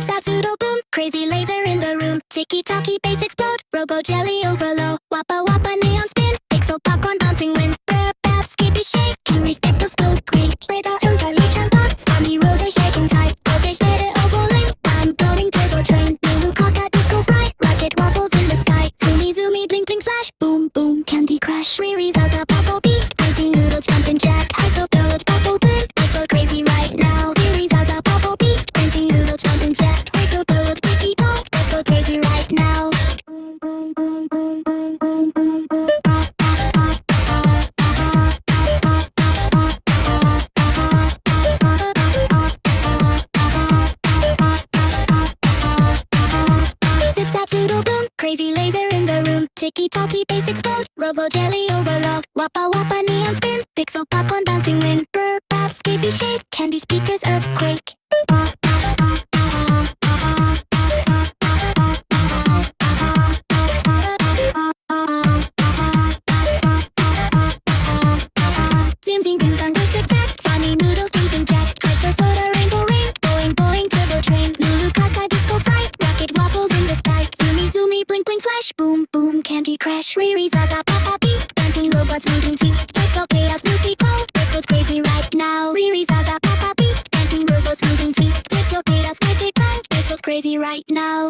Zap zoodle boom, crazy laser in the room. Ticky-tocky bass explode, robo jelly overload. Wappa wappa neon spin, pixel popcorn bouncing wind. Burp bap skippy shake, curious speckle spook queen. Little unka lichen pot, stormy roller shaking tight. Okay, spread it overlay, I'm blowing turbo train. Lulu coca disco fry, rocket waffles in the sky. Zoomy zoomy blink blink flash, boom boom candy crash. Riri zaza bubble beat, dancing noodles jumping jack. Iso build bubble boom, I go crazy right now. Riri zaza bubble beat, dancing noodles jumping jack. Iso build sticky ball, let's go crazy right now. Boom boom boom boom boom boom boom boom. Zip zap zoodle boom, crazy laser in the room. Ticky-tocky bass explode, robo jelly overload. Wappa wappa neon spin, pixel popcorn bouncing wind. Burp bap skippy shake, candy speakers earthquake. Zim zim ding dong tic tic tac, funny noodles jumping jack. Hyper soda rainbow rain, boing boing turbo train. Lulu caca disco fry, rocket waffles in the sky. Zoomy zoomy blink blink flash, boom boom candy crash. Riri zaza papa beat, dancing robots moving feet. Pixel chaos movie call, this goes crazy right now. Riri zaza papa beat, dancing robots moving feet. Pixel chaos movie call, this goes crazy right now.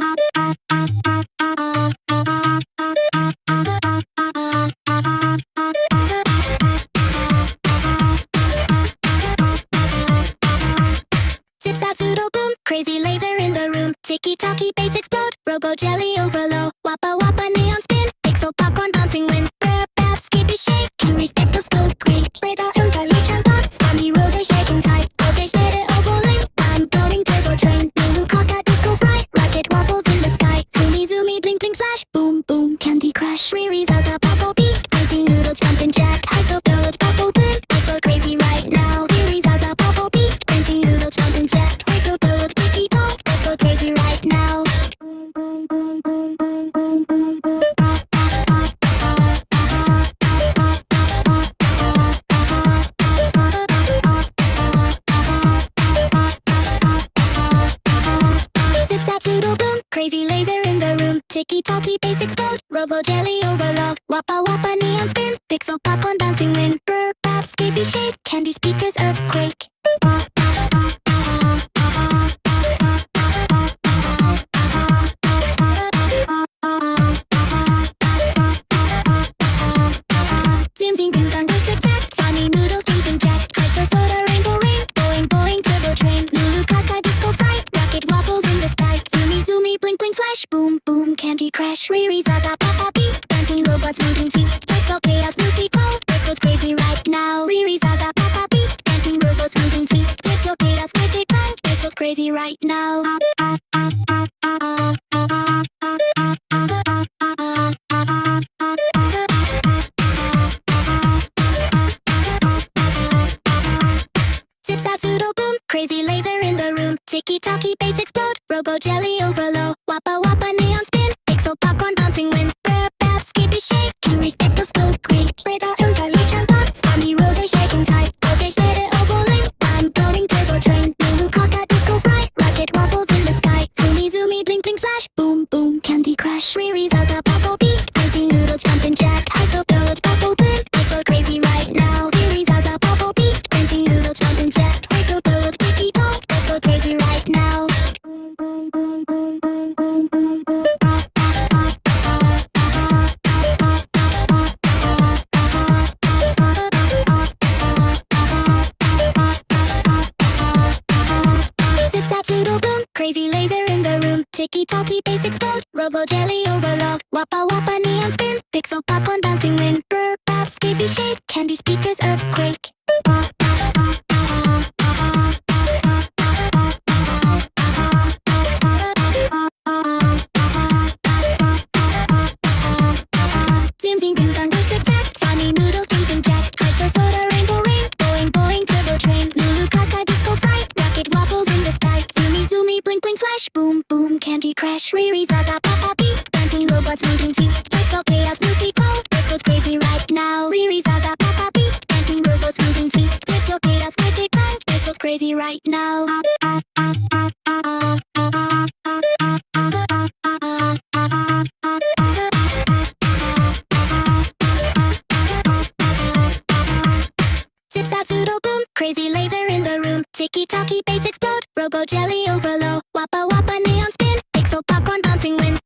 Zip zap zoodle boom, crazy laser in the room. Ticky-tocky bass explode, robo jelly overload. Wappa wappa neon spin, pixel popcorn bouncing wind. Burp bap skippy shake, curious speckle spook queen. Little unka lichen pot, stormy roller shaking tight. Okay, spread it overlay, I'm blowing turbo train. Lulu coca disco fry, rocket waffles in the sky. Zoomy zoomy blink blink flash, boom boom candy crash. Riri zaza bubble beat, dancing noodles jumping jack. Iso build bubble boom, let's go crazy right now. Riri zaza bubble beat, dancing noodles jumping jack. Iso build sticky ball, let's go crazy right now. Boom boom boom boom boom boom boom boom. Zip zap zoodle boom, crazy laser in the room. Ticky-tocky bass explode, robo jelly overload. Wappa wappa neon spin, pixel popcorn bouncing wind. Burp bap skippy shake, candy speakers earthquake. Zim zim ding dong tic tic tac, funny noodles jumping jack. Hyper soda rainbow rain, boing boing turbo train. Lulu caca disco fry, rocket waffles in the sky. Zoomy zoomy blink blink flash, boom boom candy crash. Riri zaza papa beat, dancing robots moving feet. Pixel chaos movie call, this goes crazy right now. Riri zaza papa beat, dancing robots moving feet. Pixel chaos movie call, this goes crazy right now. Zip zap zoodle boom, crazy laser in the room. Ticky-tocky bass explode, robo jelly overload. Wappa wappa neon spin, pixel popcorn bouncing wind. Burp bap skippy shake, curious speckle spook queen. Little unka lichen pot, stormy roller shaking tight. Okay, spread it overlay, I'm blowing turbo train. Lulu coca disco fry, rocket waffles in the sky. Zoomy zoomy blink blink flash, boom boom candy crash. Riri zaza bubble beat, dancing noodles jumping jack. Iso build bubble boom, let's go crazy right now. Riri zaza bubble beat, dancing noodles jumping jack. Iso build sticky ball, let's go crazy right now. Boom boom boom boom boom boom boom boom. Zip zap zoodle boom, crazy laser in the room. Ticky-tocky bass explode, robo jelly overload. Wappa wappa neon spin, pixel popcorn bouncing wind. Burp bap skippy shake, candy speakers earthquake. Zim zim ding dong tic tic tac, funny noodles jumping jack. Hyper soda rainbow rain, boing boing turbo train. Lulu caca disco fry, rocket waffles in the sky. Zoomy zoomy blink blink flash, boom boom candy crash. Riri zaza papa beat, dancing robots moving feet. Pixel chaos movie call, this goes crazy right now. Riri zaza papa beat, dancing robots moving feet. Pixel chaos movie call, this goes crazy right now. Talkie base explode. Robo jelly overload. Wappa wappa neon spin. Pixel popcorn bouncing wind.